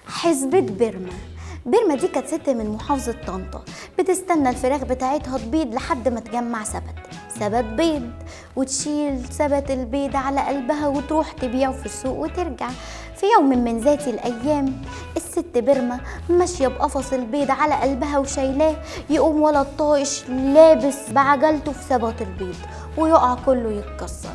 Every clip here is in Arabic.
حسبة بيرما. بيرما دي كانت ست من محافظة طنطا، بتستنى الفراخ بتاعتها تبيض لحد ما تجمع سبت بيض، وتشيل سبت البيض على قلبها وتروح تبيعه في السوق وترجع. في يوم من ذات الأيام الست بيرما ماشية بقفص البيض على قلبها وشايلاه، يقوم ولد طايش لابس بعجلته في سبت البيض ويقع كله يتكسر.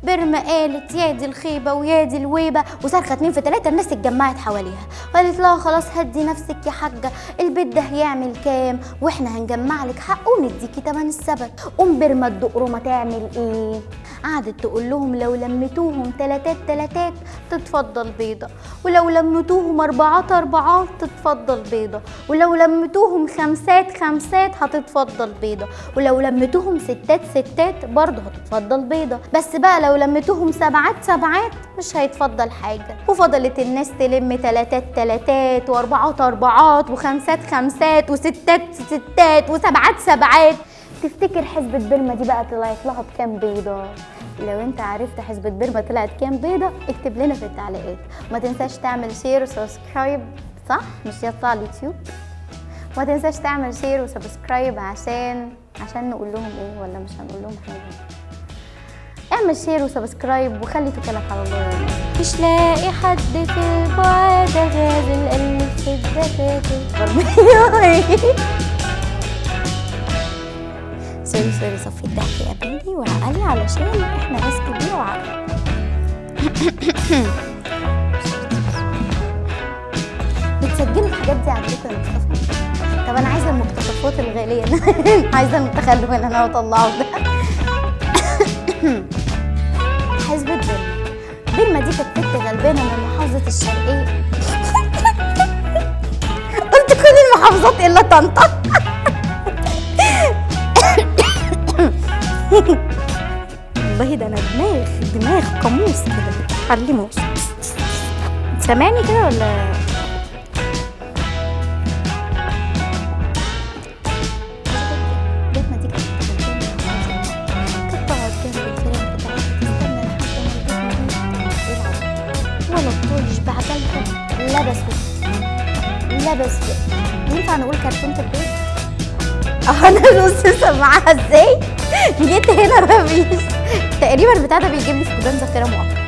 بيرما قالت يا دي الخيبه ويا دي الويبه، وصرخت 2 في 3. الناس اتجمعت حواليها وقالت لها خلاص هدي نفسك يا حاجه، البيت ده هيعمل كام واحنا هنجمع لك حقه ونديكي تمن السبت. قوم بيرما الدقرمه تعمل ايه؟ قعدت تقول لهم لو لمتوهم 3 تتفضل بيضه، ولو لمتوهم 4 تتفضل بيضه، ولو لمتوهم 5 هتتفضل بيضه، ولو لمتوهم 6 برضه هتتفضل بيضه. بس بقى لو لمتوهم 7 مش هيتفضل حاجه. وفضلت الناس تلم 3 و4 و5 و6 و7 تفتكر حسبة بيرما دي بقى طلعت لها بكام بيضة؟ لو انت عرفت حسبة بيرما طلعت كام بيضة اكتب لنا في التعليقات. ما تنساش تعمل شير وسبسكرايب، صح؟ مش يطلع على اليوتيوب؟ ما تنساش تعمل شير وسبسكرايب عشان نقول لهم ايه ولا مش هنقول لهم حاجة؟ اعمل شير وسبسكرايب وخلي توكلك على الله. مش لاقي حد في البعد غير القلب في الدفاتر. سوري صفي الضحك يا بنتي وعقلي علشان احنا ناس كبيرة وعقل. بتسجلوا الحاجات دي عندكم يا مصطفى؟ طب انا عايزه المقتطفات الغاليه، عايزه المتخلف اللي انا بطلعه ده. حسبة بيرما دي كانت بنت غلبانه من محافظه الشرقيه. قلت كل المحافظات الا طنطا. والله ده انا دماغ قاموس كده بتعلمه. سامعني كده ولا؟ بيتنا دي كانت تقعد جنب الفراخ بتاعتها تستنى لحد ما البيت يلعب ولا طايش بعجلته لبس. ينفع نقول كرتونة البيت؟ انا نص سامعاها ازاي؟ جيت هنا مفيش تقريبا البتاع ده بيجيب لي فقدان ذاكره مؤقت.